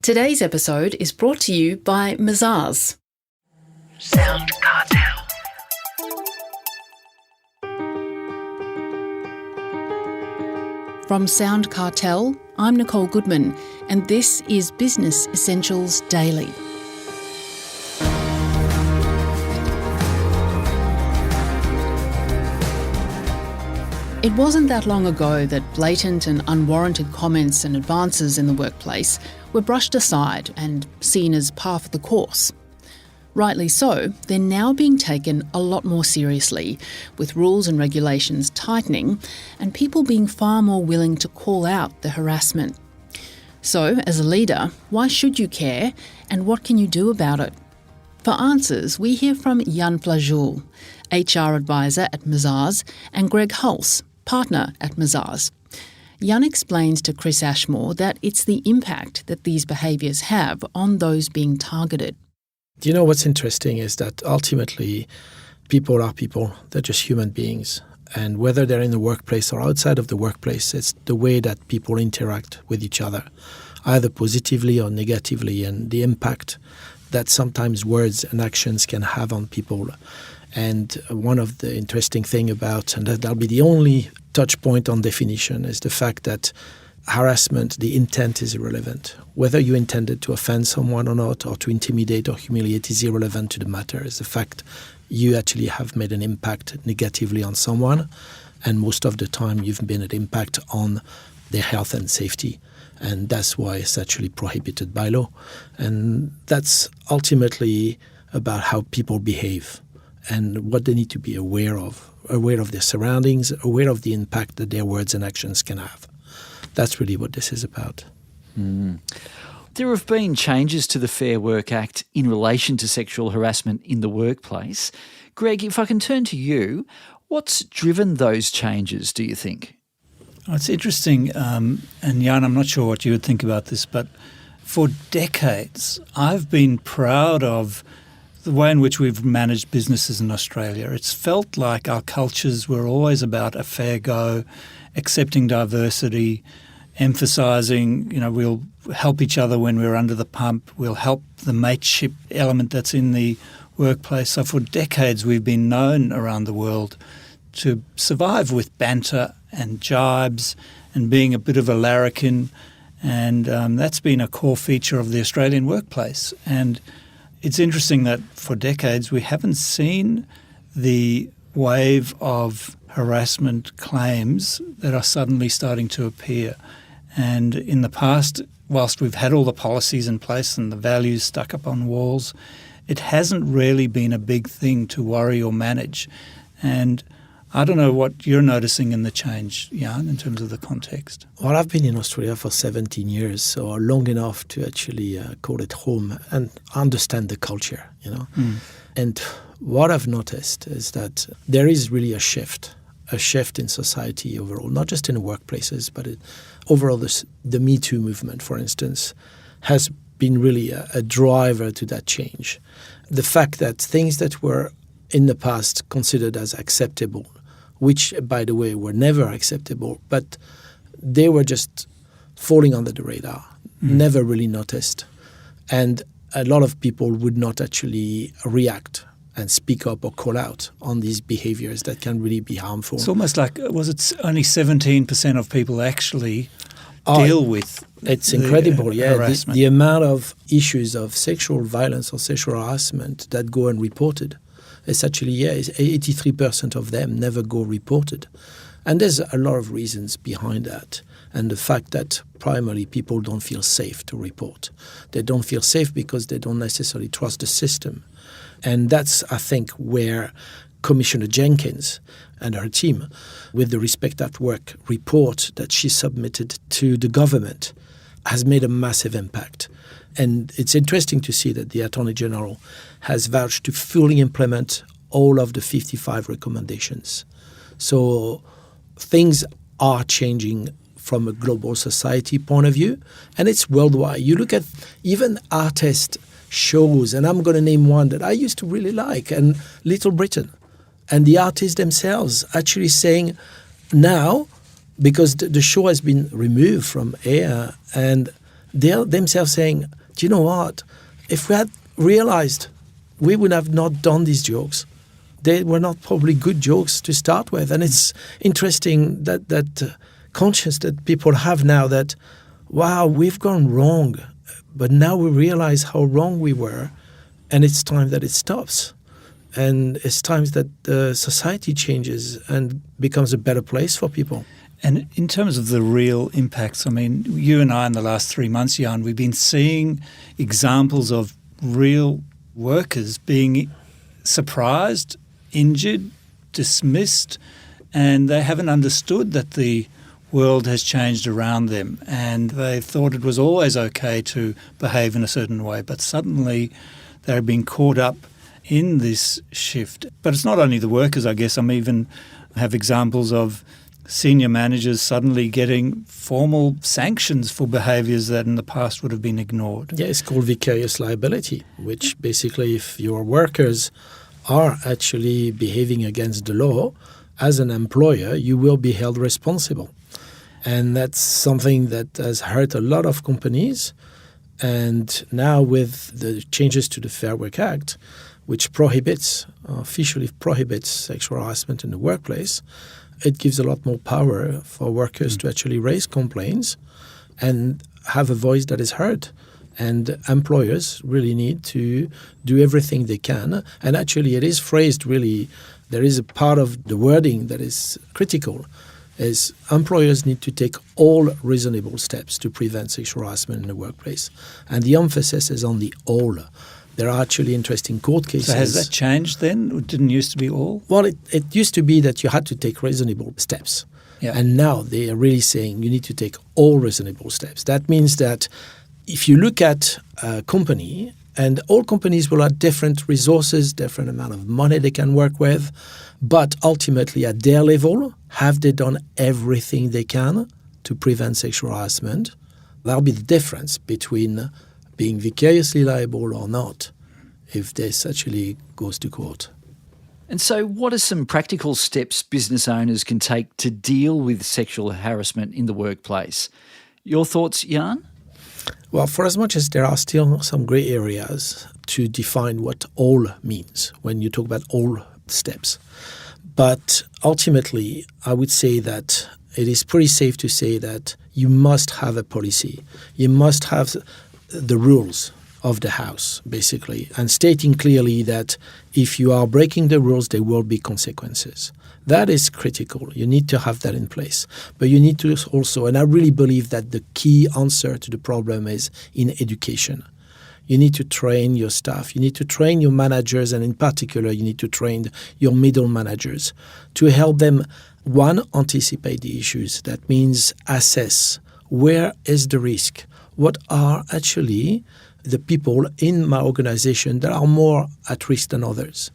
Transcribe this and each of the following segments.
Today's episode is brought to you by Mazars. SoundCartel. From SoundCartel, I'm Nicole Goodman, and this is Business Essentials Daily. It wasn't that long ago that blatant and unwarranted comments and advances in the workplace were brushed aside and seen as par for the course. Rightly so, they're now being taken a lot more seriously, with rules and regulations tightening and people being far more willing to call out the harassment. So, as a leader, why should you care and what can you do about it? For answers, we hear from Yan Flageul, HR advisor at Mazars, and Greg Halse, partner at Mazars. Yan explains to Chris Ashmore that it's the impact that these behaviours have on those being targeted. You know, what's interesting is that ultimately people are people. They're just human beings. And whether they're in the workplace or outside of the workplace, it's the way that people interact with each other, either positively or negatively, and the impact that sometimes words and actions can have on people. And one of the interesting thing about, and that'll be the only touch point on definition, is the fact that harassment, the intent is irrelevant. Whether you intended to offend someone or not, or to intimidate or humiliate, is irrelevant to the matter. It's the fact you actually have made an impact negatively on someone, and most of the time you've made an impact on their health and safety. And that's why it's actually prohibited by law. And that's ultimately about how people behave and what they need to be aware of their surroundings, aware of the impact that their words and actions can have. That's really what this is about. There have been changes to the Fair Work Act in relation to sexual harassment in the workplace. Greg, if I can turn to you, what's driven those changes, do you think? It's interesting, and Yan, I'm not sure what you would think about this, but for decades I've been proud of the way in which we've managed businesses in Australia. It's felt like our cultures were always about a fair go, accepting diversity, emphasising, we'll help each other when we're under the pump, we'll help the mateship element that's in the workplace. So for decades we've been known around the world to survive with banter and jibes and being a bit of a larrikin, and that's been a core feature of the Australian workplace. And it's interesting that for decades we haven't seen the wave of harassment claims that are suddenly starting to appear. And in the past, whilst we've had all the policies in place and the values stuck up on walls, it hasn't really been a big thing to worry or manage. And I don't know what you're noticing in the change, Yan, in terms of the context. Well, I've been in Australia for 17 years, so long enough to actually call it home and understand the culture, And what I've noticed is that there is really a shift in society overall, not just in workplaces, but overall the Me Too movement, for instance, has been really a driver to that change. The fact that things that were in the past considered as acceptable, which, by the way, were never acceptable, but they were just falling under the radar, never really noticed. And a lot of people would not actually react and speak up or call out on these behaviours that can really be harmful. It's almost like, was it only 17% of people actually deal with It's incredible, harassment? The amount of issues of sexual violence or sexual harassment that go unreported. It's actually, 83% of them never go reported. And there's a lot of reasons behind that. And the fact that primarily people don't feel safe to report. They don't feel safe because they don't necessarily trust the system. And that's, I think, where Commissioner Jenkins and her team, with the Respect at Work report that she submitted to the government, has made a massive impact. And it's interesting to see that the Attorney General has vouched to fully implement all of the 55 recommendations. So things are changing from a global society point of view, and it's worldwide. You look at even artist shows, and I'm going to name one that I used to really like, and Little Britain. And the artists themselves actually saying now, because the show has been removed from air, and they're themselves saying, do you know what? If we had realized, we would have not done these jokes. They were not probably good jokes to start with. And it's interesting that conscience that people have now that, wow, we've gone wrong. But now we realize how wrong we were. And it's time that it stops. And it's time that the society changes and becomes a better place for people. And in terms of the real impacts, I mean, you and I in the last 3 months, Yan, we've been seeing examples of real workers being surprised, injured, dismissed, and they haven't understood that the world has changed around them, and they thought it was always okay to behave in a certain way, but suddenly they're being caught up in this shift. But it's not only the workers, I guess. I even have examples of senior managers suddenly getting formal sanctions for behaviours that in the past would have been ignored. Yeah, it's called vicarious liability, which basically if your workers are actually behaving against the law, as an employer, you will be held responsible. And that's something that has hurt a lot of companies. And now with the changes to the Fair Work Act, which officially prohibits sexual harassment in the workplace, it gives a lot more power for workers to actually raise complaints and have a voice that is heard. And employers really need to do everything they can. And actually it is phrased really, there is a part of the wording that is critical, is employers need to take all reasonable steps to prevent sexual harassment in the workplace. And the emphasis is on the all. There are actually interesting court cases. So has that changed then? It didn't used to be all? Well, it used to be that you had to take reasonable steps. Yeah. And now they are really saying you need to take all reasonable steps. That means that if you look at a company, and all companies will have different resources, different amount of money they can work with, but ultimately at their level, have they done everything they can to prevent sexual harassment? That'll be the difference between being vicariously liable or not if this actually goes to court. And so what are some practical steps business owners can take to deal with sexual harassment in the workplace? Your thoughts, Yan? Well, for as much as there are still some grey areas to define what all means when you talk about all steps. But ultimately, I would say that it is pretty safe to say that you must have a policy. You must have the rules of the house, basically, and stating clearly that if you are breaking the rules, there will be consequences. That is critical. You need to have that in place. But you need to also, and I really believe that the key answer to the problem is in education. You need to train your staff. You need to train your managers, and in particular, you need to train your middle managers to help them, one, anticipate the issues. That means assess where is the risk. What are actually the people in my organization that are more at risk than others?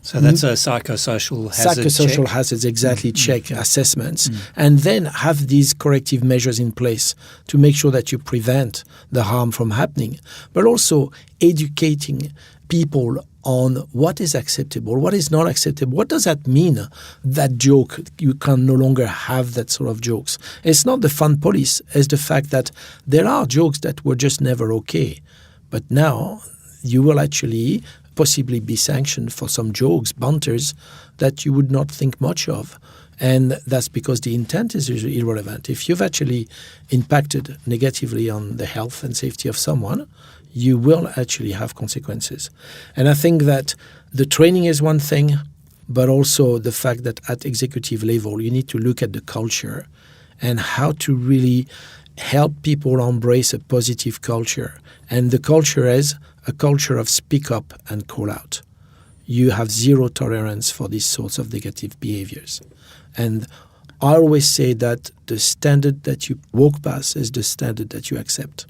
So that's a psychosocial hazard check. Hazards, exactly, check assessments, and then have these corrective measures in place to make sure that you prevent the harm from happening, but also educating people on what is acceptable, what is not acceptable. What does that mean, that joke? You can no longer have that sort of jokes. It's not the fun police. It's the fact that there are jokes that were just never okay. But now you will actually possibly be sanctioned for some jokes, banters, that you would not think much of. And that's because the intent is usually irrelevant. If you've actually impacted negatively on the health and safety of someone, you will actually have consequences. And I think that the training is one thing, but also the fact that at executive level, you need to look at the culture and how to really help people embrace a positive culture. And the culture is a culture of speak up and call out. You have zero tolerance for these sorts of negative behaviors. And I always say that the standard that you walk past is the standard that you accept.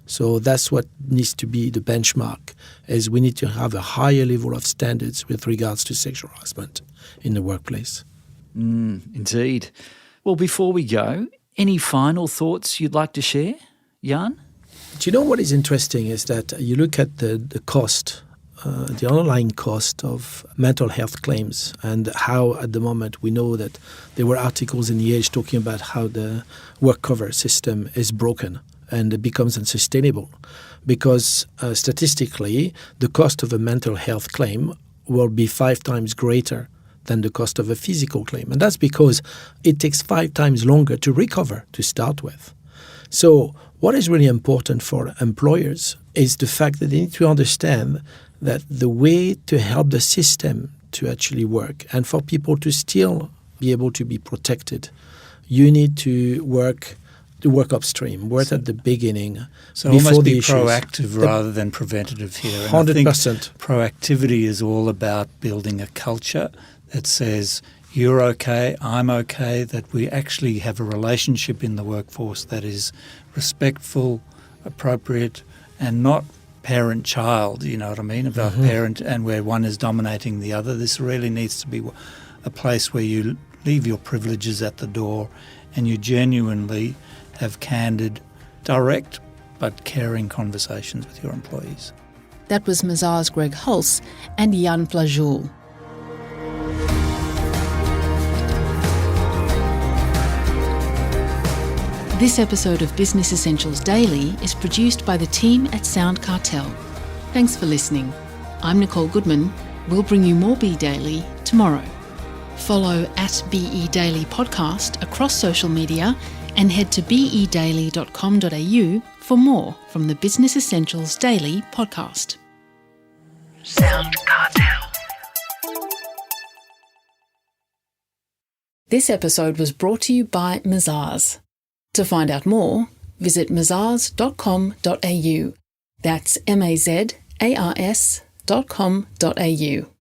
So that's what needs to be the benchmark, is we need to have a higher level of standards with regards to sexual harassment in the workplace. Indeed. Well, before we go, any final thoughts you'd like to share, Yan? Do you know what is interesting is that you look at the cost, the underlying cost of mental health claims, and how at the moment we know that there were articles in The Age talking about how the work cover system is broken and it becomes unsustainable because statistically, the cost of a mental health claim will be 5 times greater than the cost of a physical claim. And that's because it takes 5 times longer to recover to start with. So what is really important for employers is the fact that they need to understand that the way to help the system to actually work and for people to still be able to be protected, you need to work upstream, work at the beginning. So before almost the be issues. proactive rather than preventative here. And 100%. I think proactivity is all about building a culture that says you're okay, I'm okay, that we actually have a relationship in the workforce that is respectful, appropriate, and not parent-child, you know what I mean, about parent and where one is dominating the other. This really needs to be a place where you leave your privileges at the door and you genuinely have candid, direct but caring conversations with your employees. That was Mazars' Greg Halse and Yan Flageul. This episode of Business Essentials Daily is produced by the team at SoundCartel. Thanks for listening. I'm Nicole Goodman. We'll bring you more Be Daily tomorrow. Follow at BE Daily Podcast across social media and head to bedaily.com.au for more from the Business Essentials Daily podcast. SoundCartel. This episode was brought to you by Mazars. To find out more, visit mazars.com.au. That's mazars.com.au.